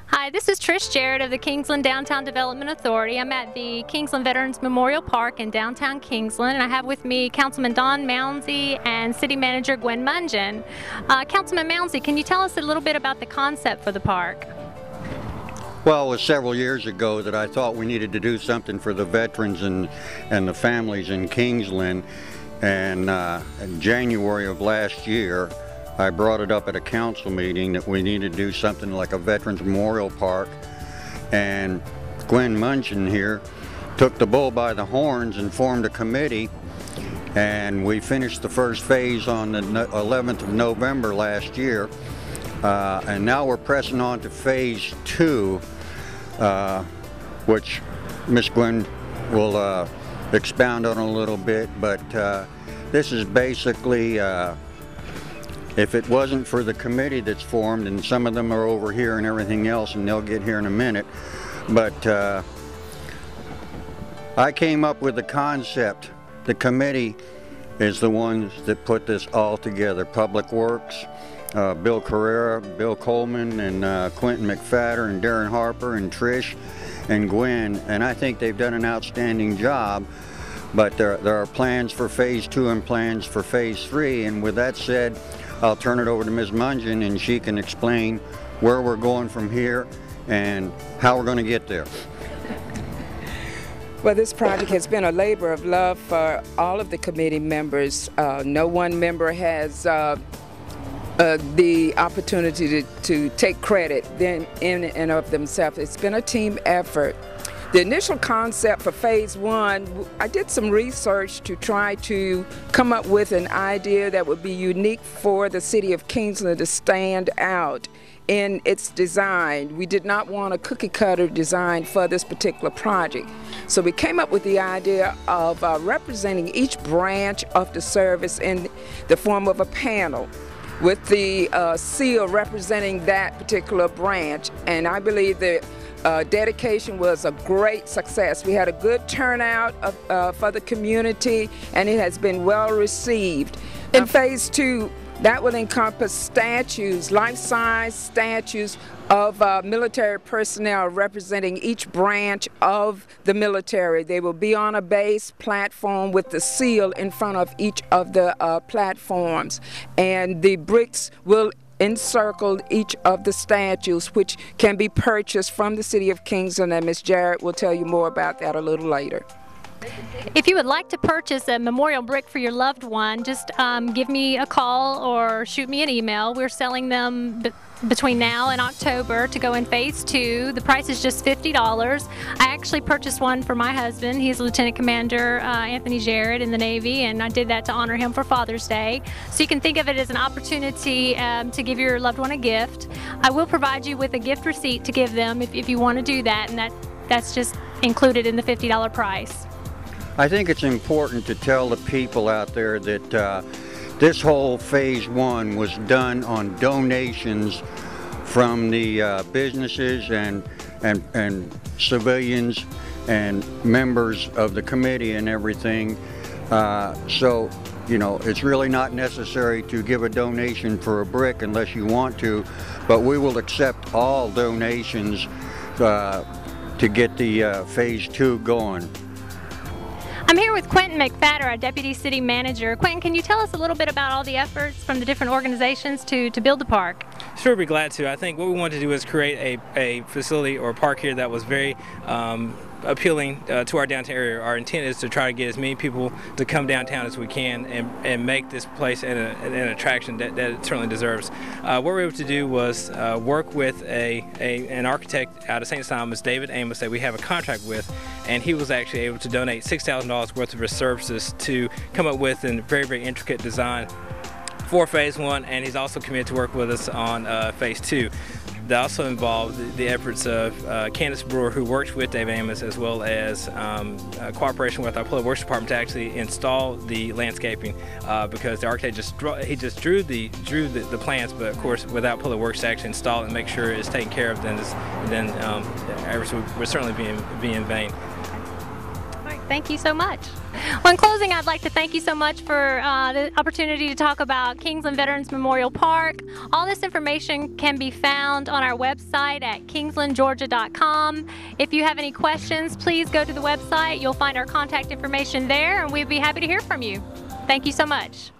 Hi, this is Trish Jarrett of the Kingsland Downtown Development Authority. I'm at the Kingsland Veterans Memorial Park in downtown Kingsland, and I have with me Councilman Don Mounsey and City Manager Gwen Mungin. Councilman Mounsey, can you tell us a little bit about the concept for the park? Well, it was several years ago that I thought we needed to do something for the veterans and the families in Kingsland, and in January of last year I brought it up at a council meeting that we needed to do something like a Veterans Memorial Park, and Gwen Mungin here took the bull by the horns and formed a committee, and we finished the first phase on the 11th of November last year, and now we're pressing on to phase 2, which Miss Gwen will expound on a little bit, but this is basically if it wasn't for the committee that's formed, and some of them are over here and everything else, and they'll get here in a minute, but I came up with the concept. The committee is the ones that put this all together. Public Works, Bill Carrera, Bill Coleman, and Quentin McFadder, and Darren Harper, and Trish, and Gwen, and I think they've done an outstanding job. But there are plans for phase 2 and plans for phase 3, and with that said, I'll turn it over to Ms. Mungin, and she can explain where we're going from here and how we're going to get there. Well, this project has been a labor of love for all of the committee members. No one member has the opportunity to take credit in and of themselves. It's been a team effort. The initial concept for phase 1, I did some research to try to come up with an idea that would be unique for the city of Kingsland to stand out in its design. We did not want a cookie cutter design for this particular project. So we came up with the idea of representing each branch of the service in the form of a panel with the seal representing that particular branch. And I believe that dedication was a great success. We had a good turnout for the community, and it has been well received. In phase 2, that will encompass statues, life-size statues of military personnel representing each branch of the military. They will be on a base platform with the seal in front of each of the platforms, and the bricks will encircle each of the statues, which can be purchased from the city of Kingsland, and Ms. Jarrett will tell you more about that a little later. If you would like to purchase a memorial brick for your loved one, just give me a call or shoot me an email. We're selling them between now and October to go in phase 2. The price is just $50. I actually purchased one for my husband. He's Lieutenant Commander Anthony Jarrett in the Navy, and I did that to honor him for Father's Day. So you can think of it as an opportunity to give your loved one a gift. I will provide you with a gift receipt to give them if you want to do that, and that's just included in the $50 price. I think it's important to tell the people out there that this whole phase 1 was done on donations from the businesses and civilians and members of the committee and everything. So, you know, it's really not necessary to give a donation for a brick unless you want to, but we will accept all donations to get the phase 2 going. I'm here with Quentin McFadder, our Deputy City Manager. Quentin, can you tell us a little bit about all the efforts from the different organizations to build the park? Sure, I'd be glad to. I think what we wanted to do is create a facility or a park here that was very appealing to our downtown area. Our intent is to try to get as many people to come downtown as we can and make this place an attraction that it certainly deserves. What we were able to do was work with an architect out of St. Simons, David Amos, that we have a contract with, and he was actually able to donate $6,000 worth of his services to come up with a very, very intricate design for phase 1, and he's also committed to work with us on phase 2. That also involved the efforts of Candace Brewer, who works with Dave Amos, as well as cooperation with our Public Works Department to actually install the landscaping, because the architect just drew the plans, but of course without Public Works to actually install it and make sure it's taken care of, then efforts would certainly be in vain. Thank you so much. Well, in closing, I'd like to thank you so much for the opportunity to talk about Kingsland Veterans Memorial Park. All this information can be found on our website at kingslandgeorgia.com. If you have any questions, please go to the website. You'll find our contact information there, and we'd be happy to hear from you. Thank you so much.